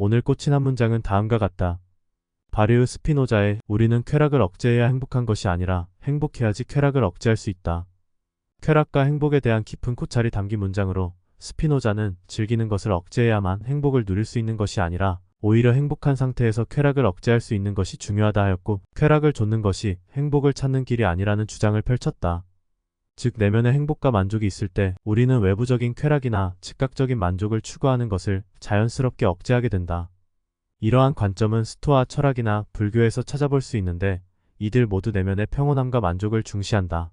오늘 꽂힌 한 문장은 다음과 같다. 바르흐 스피노자의 우리는 쾌락을 억제해야 행복한 것이 아니라 행복해야지 쾌락을 억제할 수 있다. 쾌락과 행복에 대한 깊은 코찰이 담긴 문장으로 스피노자는 즐기는 것을 억제해야만 행복을 누릴 수 있는 것이 아니라 오히려 행복한 상태에서 쾌락을 억제할 수 있는 것이 중요하다 하였고, 쾌락을 좇는 것이 행복을 찾는 길이 아니라는 주장을 펼쳤다. 즉 내면의 행복과 만족이 있을 때 우리는 외부적인 쾌락이나 즉각적인 만족을 추구하는 것을 자연스럽게 억제하게 된다. 이러한 관점은 스토아 철학이나 불교에서 찾아볼 수 있는데 이들 모두 내면의 평온함과 만족을 중시한다.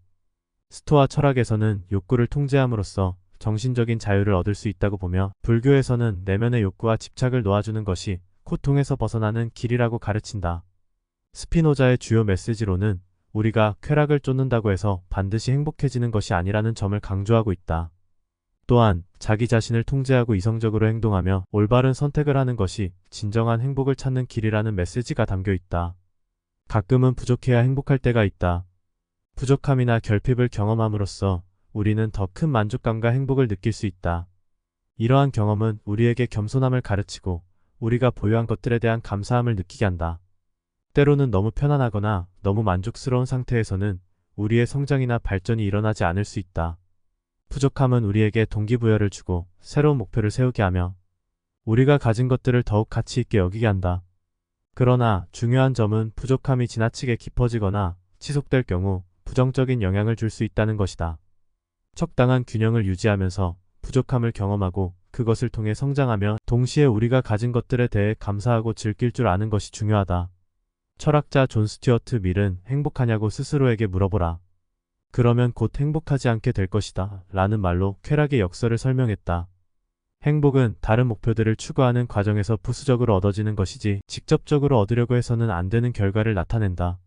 스토아 철학에서는 욕구를 통제함으로써 정신적인 자유를 얻을 수 있다고 보며, 불교에서는 내면의 욕구와 집착을 놓아주는 것이 고통에서 벗어나는 길이라고 가르친다. 스피노자의 주요 메시지로는 우리가 쾌락을 쫓는다고 해서 반드시 행복해지는 것이 아니라는 점을 강조하고 있다. 또한 자기 자신을 통제하고 이성적으로 행동하며 올바른 선택을 하는 것이 진정한 행복을 찾는 길이라는 메시지가 담겨 있다. 가끔은 부족해야 행복할 때가 있다. 부족함이나 결핍을 경험함으로써 우리는 더 큰 만족감과 행복을 느낄 수 있다. 이러한 경험은 우리에게 겸손함을 가르치고 우리가 보유한 것들에 대한 감사함을 느끼게 한다. 때로는 너무 편안하거나 너무 만족스러운 상태에서는 우리의 성장이나 발전이 일어나지 않을 수 있다. 부족함은 우리에게 동기부여를 주고 새로운 목표를 세우게 하며 우리가 가진 것들을 더욱 가치 있게 여기게 한다. 그러나 중요한 점은 부족함이 지나치게 깊어지거나 지속될 경우 부정적인 영향을 줄 수 있다는 것이다. 적당한 균형을 유지하면서 부족함을 경험하고 그것을 통해 성장하며 동시에 우리가 가진 것들에 대해 감사하고 즐길 줄 아는 것이 중요하다. 철학자 존 스튜어트 밀은 행복하냐고 스스로에게 물어보라. 그러면 곧 행복하지 않게 될 것이다 라는 말로 쾌락의 역설을 설명했다. 행복은 다른 목표들을 추구하는 과정에서 부수적으로 얻어지는 것이지 직접적으로 얻으려고 해서는 안 되는 결과를 나타낸다.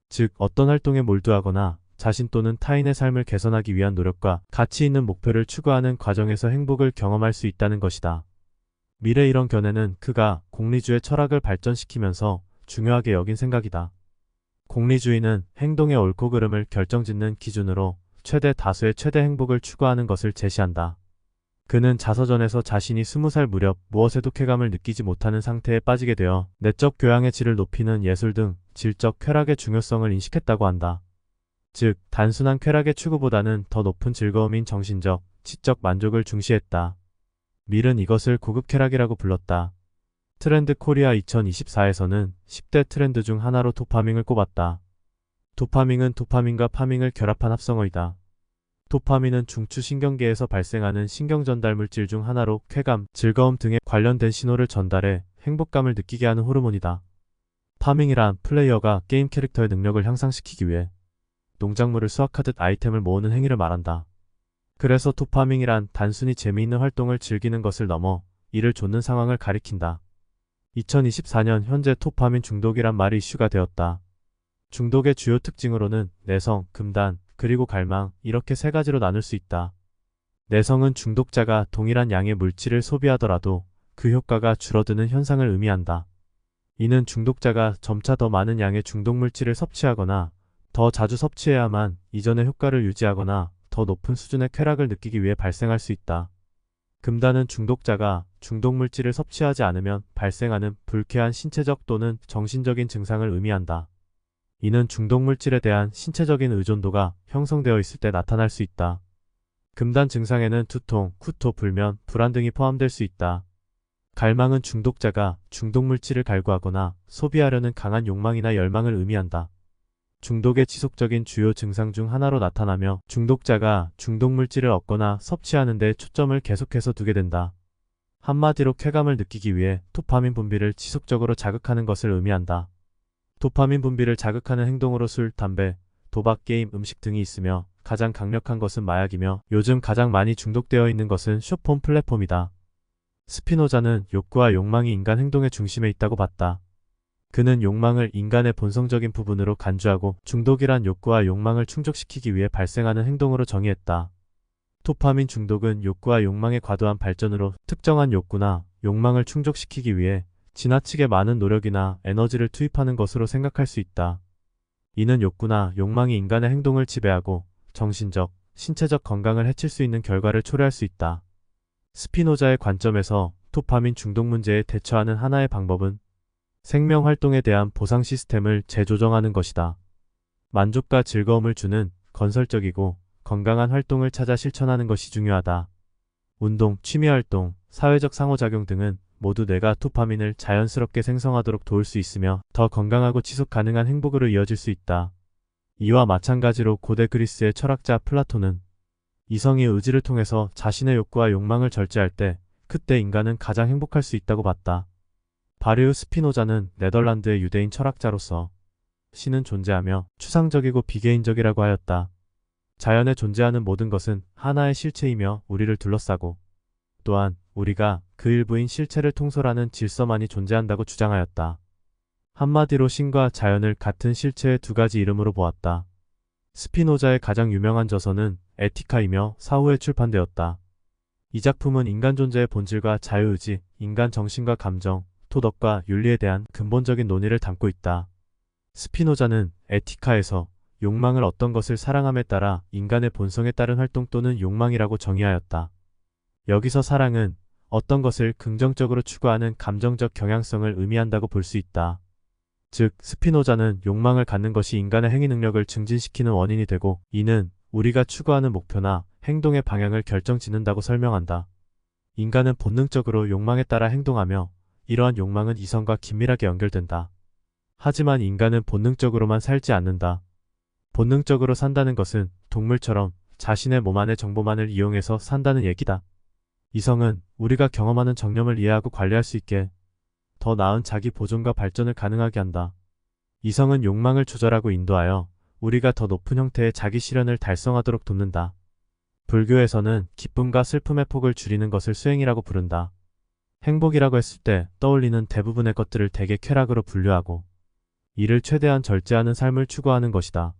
즉 어떤 활동에 몰두하거나 자신 또는 타인의 삶을 개선하기 위한 노력과 가치 있는 목표를 추구하는 과정에서 행복을 경험할 수 있다는 것이다. 밀의 이런 견해는 그가 공리주의 철학을 발전시키면서 중요하게 여긴 생각이다. 공리주의는 행동의 옳고 그름을 결정짓는 기준으로 최대 다수의 최대 행복을 추구하는 것을 제시한다. 그는 자서전에서 자신이 20살 무렵 무엇에도 쾌감을 느끼지 못하는 상태에 빠지게 되어 내적 교양의 질을 높이는 예술 등 질적 쾌락의 중요성을 인식했다고 한다. 즉 단순한 쾌락의 추구보다는 더 높은 즐거움인 정신적, 지적 만족을 중시했다. 밀은 이것을 고급 쾌락이라고 불렀다. 트렌드 코리아 2024에서는 10대 트렌드 중 하나로 도파민을 꼽았다. 도파민은 도파민과 파밍을 결합한 합성어이다. 도파민은 중추신경계에서 발생하는 신경전달 물질 중 하나로 쾌감, 즐거움 등에 관련된 신호를 전달해 행복감을 느끼게 하는 호르몬이다. 파밍이란 플레이어가 게임 캐릭터의 능력을 향상시키기 위해 농작물을 수확하듯 아이템을 모으는 행위를 말한다. 그래서 도파밍이란 단순히 재미있는 활동을 즐기는 것을 넘어 이를 좇는 상황을 가리킨다. 2024년 현재 도파민 중독이란 말이 이슈가 되었다. 중독의 주요 특징으로는 내성, 금단, 그리고 갈망 이렇게 세 가지로 나눌 수 있다. 내성은 중독자가 동일한 양의 물질을 소비하더라도 그 효과가 줄어드는 현상을 의미한다. 이는 중독자가 점차 더 많은 양의 중독 물질을 섭취하거나 더 자주 섭취해야만 이전의 효과를 유지하거나 더 높은 수준의 쾌락을 느끼기 위해 발생할 수 있다. 금단은 중독자가 중독 물질을 섭취하지 않으면 발생하는 불쾌한 신체적 또는 정신적인 증상을 의미한다. 이는 중독 물질에 대한 신체적인 의존도가 형성되어 있을 때 나타날 수 있다. 금단 증상에는 두통, 구토, 불면, 불안 등이 포함될 수 있다. 갈망은 중독자가 중독 물질을 갈구하거나 소비하려는 강한 욕망이나 열망을 의미한다. 중독의 지속적인 주요 증상 중 하나로 나타나며 중독자가 중독 물질을 얻거나 섭취하는 데 초점을 계속해서 두게 된다. 한마디로 쾌감을 느끼기 위해 도파민 분비를 지속적으로 자극하는 것을 의미한다. 도파민 분비를 자극하는 행동으로 술, 담배, 도박, 게임, 음식 등이 있으며 가장 강력한 것은 마약이며 요즘 가장 많이 중독되어 있는 것은 쇼폰 플랫폼이다. 스피노자는 욕구와 욕망이 인간 행동의 중심에 있다고 봤다. 그는 욕망을 인간의 본성적인 부분으로 간주하고 중독이란 욕구와 욕망을 충족시키기 위해 발생하는 행동으로 정의했다. 도파민 중독은 욕구와 욕망의 과도한 발전으로 특정한 욕구나 욕망을 충족시키기 위해 지나치게 많은 노력이나 에너지를 투입하는 것으로 생각할 수 있다. 이는 욕구나 욕망이 인간의 행동을 지배하고 정신적, 신체적 건강을 해칠 수 있는 결과를 초래할 수 있다. 스피노자의 관점에서 도파민 중독 문제에 대처하는 하나의 방법은 생명 활동에 대한 보상 시스템을 재조정하는 것이다. 만족과 즐거움을 주는 건설적이고 건강한 활동을 찾아 실천하는 것이 중요하다. 운동, 취미 활동, 사회적 상호작용 등은 모두 뇌가 도파민을 자연스럽게 생성하도록 도울 수 있으며 더 건강하고 지속 가능한 행복으로 이어질 수 있다. 이와 마찬가지로 고대 그리스의 철학자 플라톤은 이성이 의지를 통해서 자신의 욕구와 욕망을 절제할 때 그때 인간은 가장 행복할 수 있다고 봤다. 바르흐 스피노자는 네덜란드의 유대인 철학자로서 신은 존재하며 추상적이고 비개인적이라고 하였다. 자연에 존재하는 모든 것은 하나의 실체이며 우리를 둘러싸고 또한 우리가 그 일부인 실체를 통솔하는 질서만이 존재한다고 주장하였다. 한마디로 신과 자연을 같은 실체의 두 가지 이름으로 보았다. 스피노자의 가장 유명한 저서는 에티카이며 사후에 출판되었다. 이 작품은 인간 존재의 본질과 자유의지, 인간 정신과 감정, 도덕과 윤리에 대한 근본적인 논의를 담고 있다. 스피노자는 에티카에서 욕망을 어떤 것을 사랑함에 따라 인간의 본성에 따른 활동 또는 욕망이라고 정의하였다. 여기서 사랑은 어떤 것을 긍정적으로 추구하는 감정적 경향성을 의미한다고 볼 수 있다. 즉, 스피노자는 욕망을 갖는 것이 인간의 행위 능력을 증진시키는 원인이 되고 이는 우리가 추구하는 목표나 행동의 방향을 결정짓는다고 설명한다. 인간은 본능적으로 욕망에 따라 행동하며 이러한 욕망은 이성과 긴밀하게 연결된다. 하지만 인간은 본능적으로만 살지 않는다. 본능적으로 산다는 것은 동물처럼 자신의 몸 안의 정보만을 이용해서 산다는 얘기다. 이성은 우리가 경험하는 정념을 이해하고 관리할 수 있게 더 나은 자기 보존과 발전을 가능하게 한다. 이성은 욕망을 조절하고 인도하여 우리가 더 높은 형태의 자기 실현을 달성하도록 돕는다. 불교에서는 기쁨과 슬픔의 폭을 줄이는 것을 수행이라고 부른다. 행복이라고 했을 때 떠올리는 대부분의 것들을 대개 쾌락으로 분류하고 이를 최대한 절제하는 삶을 추구하는 것이다.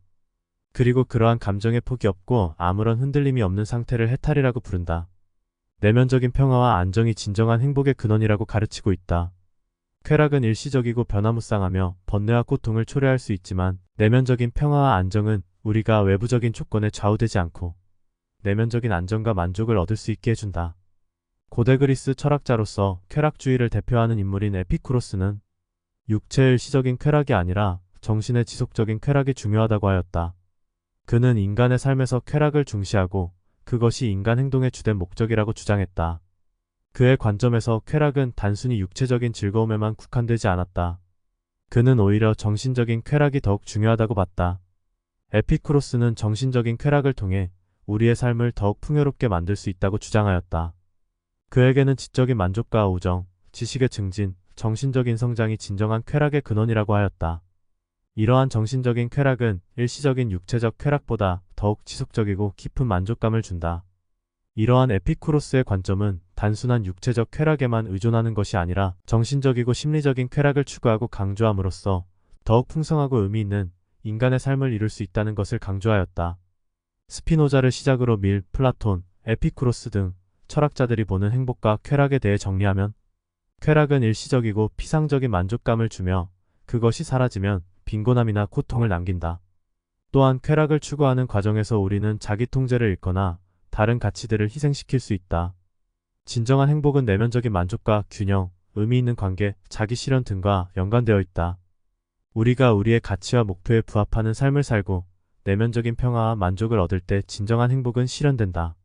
그리고 그러한 감정의 폭이 없고 아무런 흔들림이 없는 상태를 해탈이라고 부른다. 내면적인 평화와 안정이 진정한 행복의 근원이라고 가르치고 있다. 쾌락은 일시적이고 변화무쌍하며 번뇌와 고통을 초래할 수 있지만 내면적인 평화와 안정은 우리가 외부적인 조건에 좌우되지 않고 내면적인 안정과 만족을 얻을 수 있게 해준다. 고대 그리스 철학자로서 쾌락주의를 대표하는 인물인 에피쿠로스는 육체의 일시적인 쾌락이 아니라 정신의 지속적인 쾌락이 중요하다고 하였다. 그는 인간의 삶에서 쾌락을 중시하고 그것이 인간 행동의 주된 목적이라고 주장했다. 그의 관점에서 쾌락은 단순히 육체적인 즐거움에만 국한되지 않았다. 그는 오히려 정신적인 쾌락이 더욱 중요하다고 봤다. 에피쿠로스는 정신적인 쾌락을 통해 우리의 삶을 더욱 풍요롭게 만들 수 있다고 주장하였다. 그에게는 지적인 만족과 우정, 지식의 증진, 정신적인 성장이 진정한 쾌락의 근원이라고 하였다. 이러한 정신적인 쾌락은 일시적인 육체적 쾌락보다 더욱 지속적이고 깊은 만족감을 준다. 이러한 에피쿠로스의 관점은 단순한 육체적 쾌락에만 의존하는 것이 아니라 정신적이고 심리적인 쾌락을 추구하고 강조함으로써 더욱 풍성하고 의미 있는 인간의 삶을 이룰 수 있다는 것을 강조하였다. 스피노자를 시작으로 밀, 플라톤, 에피쿠로스 등 철학자들이 보는 행복과 쾌락에 대해 정리하면 쾌락은 일시적이고 피상적인 만족감을 주며 그것이 사라지면 빈곤함이나 고통을 남긴다. 또한 쾌락을 추구하는 과정에서 우리는 자기 통제를 잃거나 다른 가치들을 희생시킬 수 있다. 진정한 행복은 내면적인 만족과 균형, 의미 있는 관계, 자기 실현 등과 연관되어 있다. 우리가 우리의 가치와 목표에 부합하는 삶을 살고 내면적인 평화와 만족을 얻을 때 진정한 행복은 실현된다.